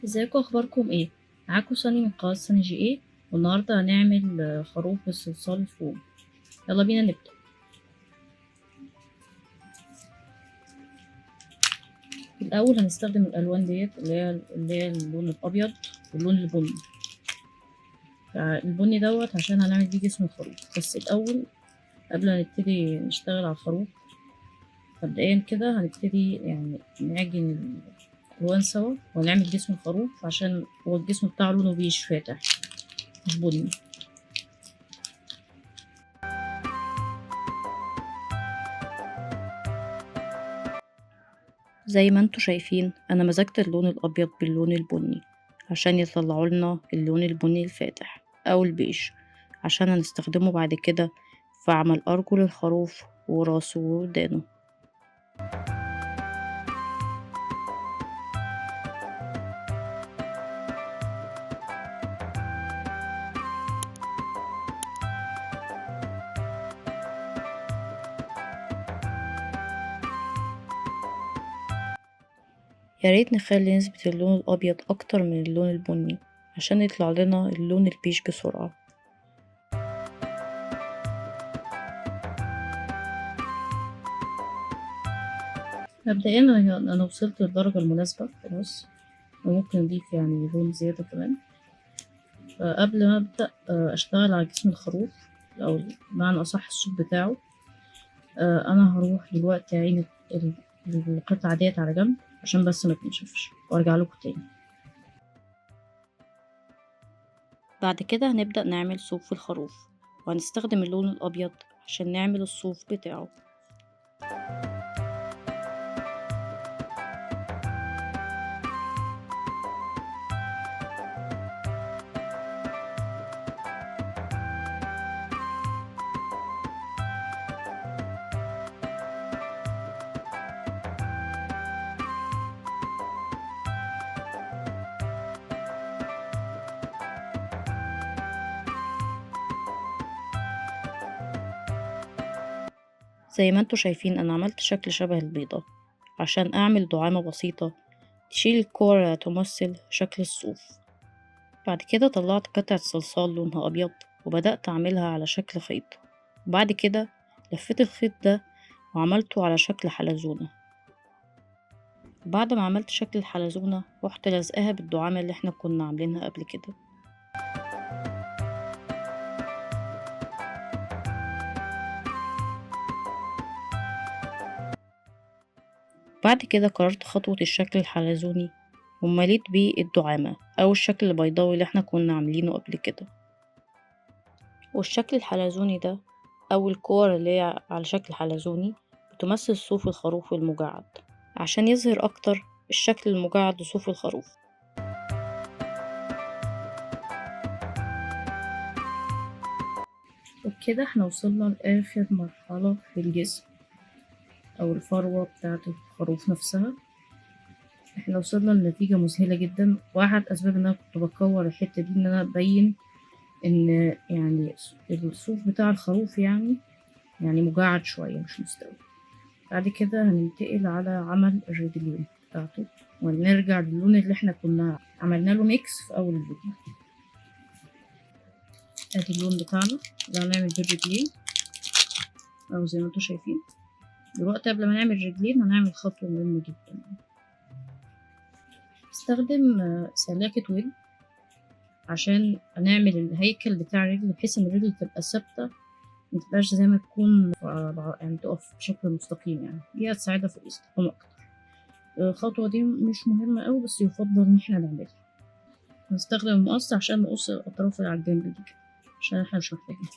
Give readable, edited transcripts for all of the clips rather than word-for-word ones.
ازيكم، اخباركم ايه؟ معاكم سوني من قناة سوني جي ايه. والنهارده هنعمل خروف بالصلصال الفوم. يلا بينا نبدأ. الأول هنستخدم الألوان ديت اللي هي اللون الأبيض واللون البني. البني دوت عشان هنعمل بيه جسم الخروف. بس الأول قبل ما نبتدي نشتغل على الخروف، مبدئيا كده هنبتدي يعني نعجن الألوان سوا ونعمل جسم الخروف، عشان هو الجسم بتاعه لونه بيش فاتح مش بني. زي ما انتوا شايفين انا مزجت اللون الابيض باللون البني عشان يطلعوا لنا اللون البني الفاتح او البيج، عشان هنستخدمه بعد كده في عمل ارجل الخروف وراسه وودانه. يا ريت نخلي نسبة اللون الابيض اكتر من اللون البني عشان يطلع لنا اللون البيج بسرعة. مبدئيا انا وصلت للدرجة المناسبة خلاص، وممكن نضيف يعني لون زيادة كمان. قبل ما ابدأ اشتغل على جسم الخروف، او بمعنى اصح الصوت بتاعه، انا هروح دلوقتي اعين القطعة ديت على جنب عشان بس ما تنشفش، وارجع لكم تاني. بعد كده هنبدأ نعمل صوف الخروف، وهنستخدم اللون الابيض عشان نعمل الصوف بتاعه. زي ما انتوا شايفين انا عملت شكل شبه البيضة عشان اعمل دعامة بسيطة تشيل الكور اللي تمثل شكل الصوف. بعد كده طلعت قطعة صلصال لونها ابيض وبدأت اعملها على شكل خيط، وبعد كده لفيت الخيط ده وعملته على شكل حلزونة. بعد ما عملت شكل الحلزونة رحت لازقاها بالدعامة اللي احنا كنا عاملينها قبل كده. بعد كده قررت خطوة الشكل الحلزوني ومليت بيه الدعامة أو الشكل البيضاوي اللي احنا كنا عاملينه قبل كده. والشكل الحلزوني ده أو الكور اللي هي على شكل حلزوني بتمثل صوف الخروف المجعد، عشان يظهر أكتر الشكل المجعد لصوف الخروف. وبكده احنا وصلنا لآخر مرحلة في الجسم أو الفروة بتاعة الخروف نفسها. احنا وصلنا لنتيجة مذهلة جدا، واحد أسباب إن أنا كنت بكور الحتة دي إن أنا أبين إن يعني الصوف بتاع الخروف يعني مجعد شوية مش مستوي. بعد كده هننتقل على عمل الرجلين بتاعته، ونرجع للون اللي احنا كنا عملنا له ميكس في أول الفيديو. ادي اللون بتاعنا اللي هنعمل بيه الرجلين، أو زي ما انتوا شايفين. دلوقتي قبل ما نعمل الرجلين هنعمل خطوة مهمة جدا. استخدم سلاكة ويل عشان نعمل الهيكل بتاع الرجل، بحيث ان الرجل تبقى ثابتة متبقاش زي ما تكون يعني تقف بشكل مستقيم، يعني دي هتساعدها في الاستقامة أكتر. الخطوة دي مش مهمة أوي بس يفضل إن احنا نعملها. هنستخدم المقص عشان نقص الأطراف اللي على الجنب دي كده، عشان احنا مش محتاجين.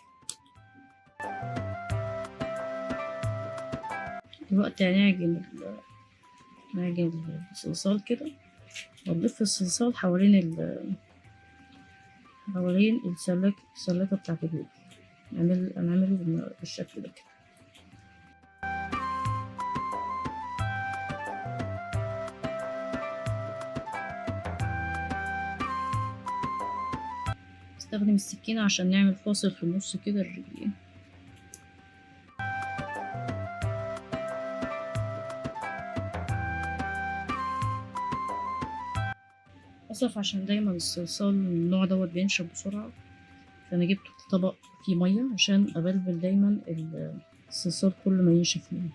دلوقتي نعجن الصلصال كده، ونلف الصلصال حوالين السلاكة بتاعة الويل. نعمله بالشكل ده كده. استخدم السكينة عشان نعمل فاصل في النص كده الرجلين. للأسف عشان دايما الصلصال من النوع دوت بينشف بسرعة، فأنا جبت طبق فيه مية عشان أبلبل دايما الصلصال كل ما ينشف منه.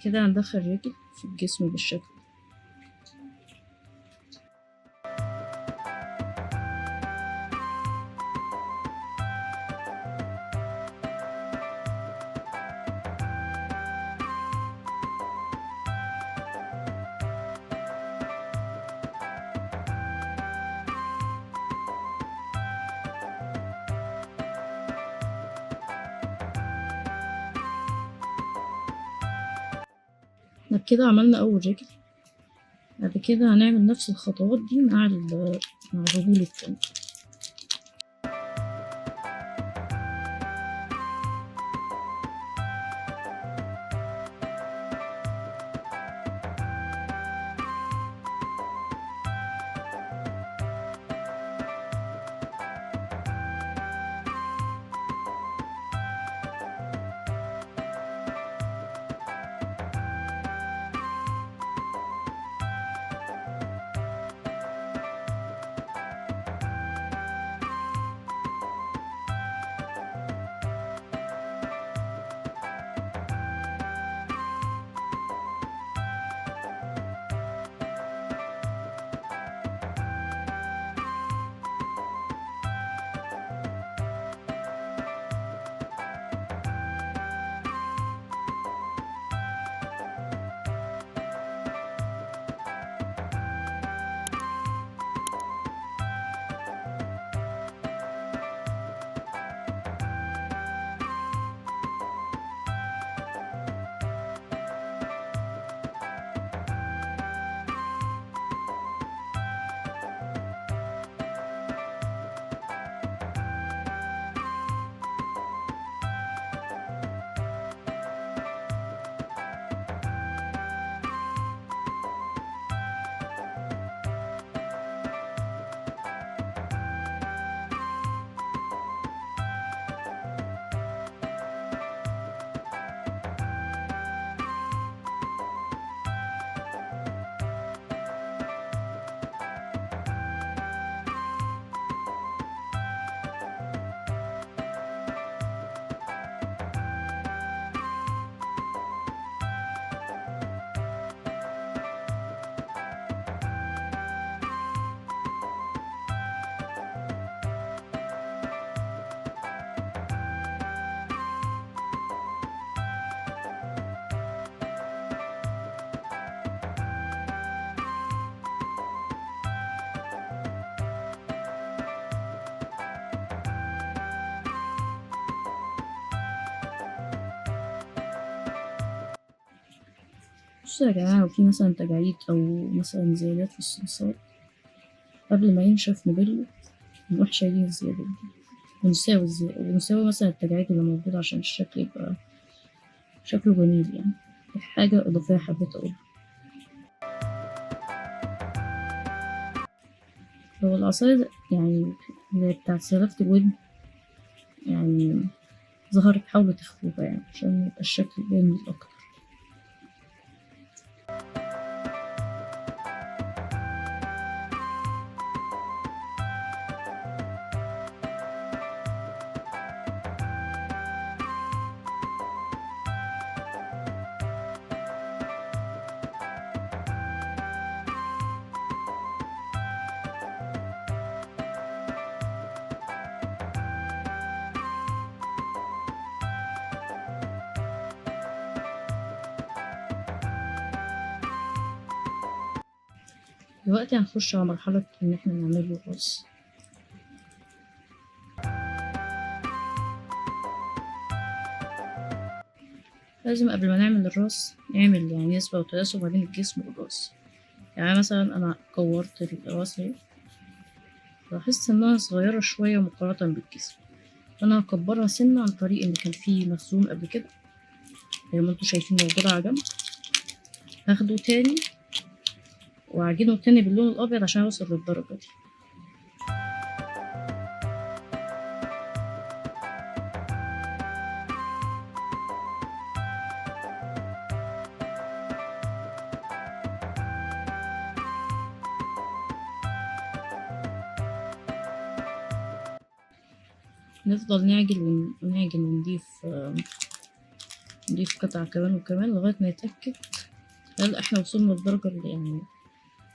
كده هندخل رجل في الجسم بالشكل. احنا كده عملنا أول رجل، بعد كده هنعمل نفس الخطوات دي مع الرجول التانية. بصوا يا جماعة، لو في مثلا تجاعيد أو مثلا زيادات في الصلصال قبل ما ينشف نبله، نروح شايلين الزيادة دي ونساوي مثلا التجاعيد اللي موجودة عشان الشكل يبقى شكله جميل. يعني حاجة إضافية حبيت أقولها. هو العصاية يعني اللي بتاعت سلافة الودن يعني ظهرت، حاولوا تخفوها يعني عشان يبقى الشكل جميل أكتر. دلوقتي هنخش على مرحلة إن احنا نعمله الرز. لازم قبل ما نعمل الرز نعمل يعني نسبة وتناسب ما بين الجسم والرز. يعني مثلا أنا كورت الراس اهي، لاحظت إنها صغيرة شوية مقارنة بالجسم، فأنا هكبرها سنة عن طريق إن كان فيه مخزون قبل كده زي ما انتوا شايفين موجود على جنب. هاخده تاني وأعجنه تاني باللون الأبيض عشان أوصل للدرجة دي. نفضل نعجن ونعجن ونضيف قطع كمان وكمان لغاية ما يتأكد هل احنا وصلنا للدرجة اللي يعني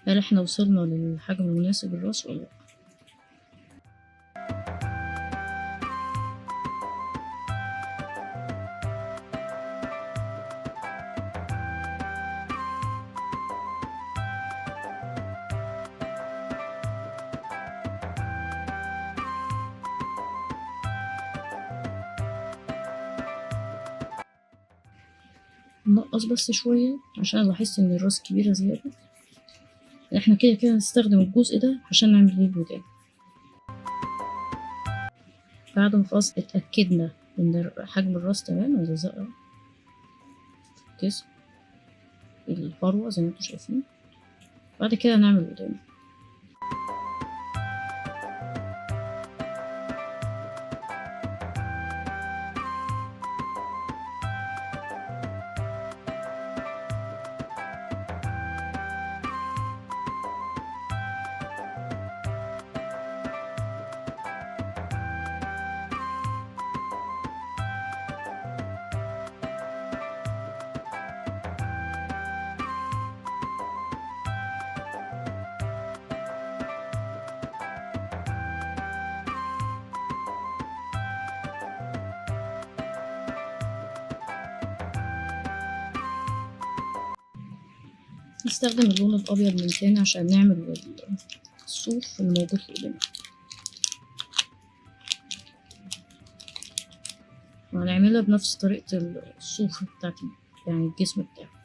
هل احنا وصلنا للحجم المناسب للراس ولا لأ. نقص بس شوية عشان لاحظت إن الراس كبيرة زيادة. احنا كده كده هنستخدم الجزء ده عشان نعمل بيه الودان. بعد ما خلاص اتأكدنا إن حجم الراس تمام، هنلزقها في الجسم الفروة زي ما انتوا شايفين. بعد كده هنعمل الودان. نستخدم اللون الأبيض من تاني عشان نعمل الصوف اللي موجود في ايدينا، وهنعملها بنفس طريقة الصوف بتاعت يعني الجسم بتاعه.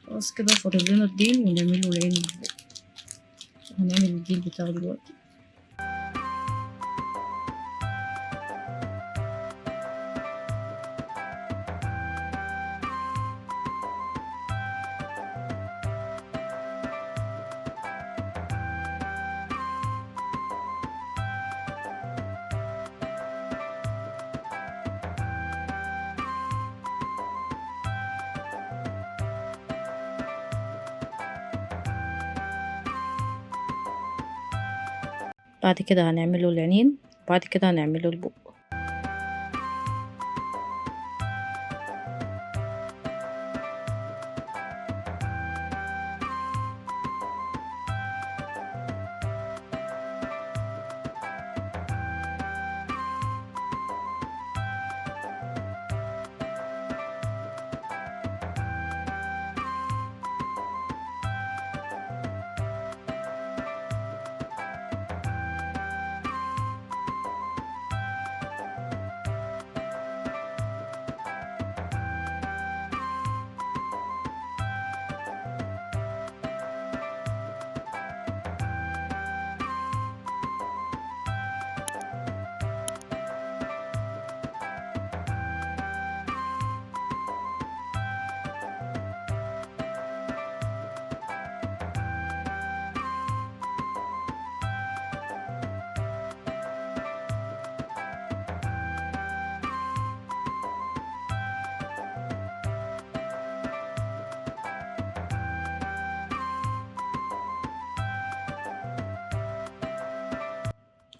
خلاص كده فاضل لنا الديل ونعمله العين. هنعمل الديل بتاعه دلوقتي. بعد كده هنعمله العينين، وبعد كده هنعمله البق.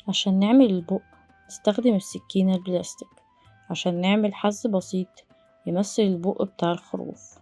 عشان نعمل البق نستخدم السكينة البلاستيك عشان نعمل حز بسيط يمثل البق بتاع الخروف.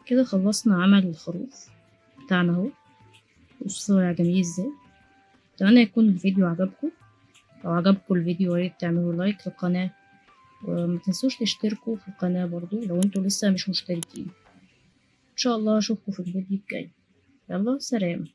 كده خلصنا عمل الخروف بتاعنا اهو. بصوا طلع جميل ازاي. اتمنى يكون الفيديو عجبكم. لو عجبكم الفيديو ياريت تعملوا لايك للقناة، وما تنسوش تشتركوا في القناة برضو لو انتوا لسه مش مشتركين. ان شاء الله اشوفكم في الفيديو الجاي. يلا سلام.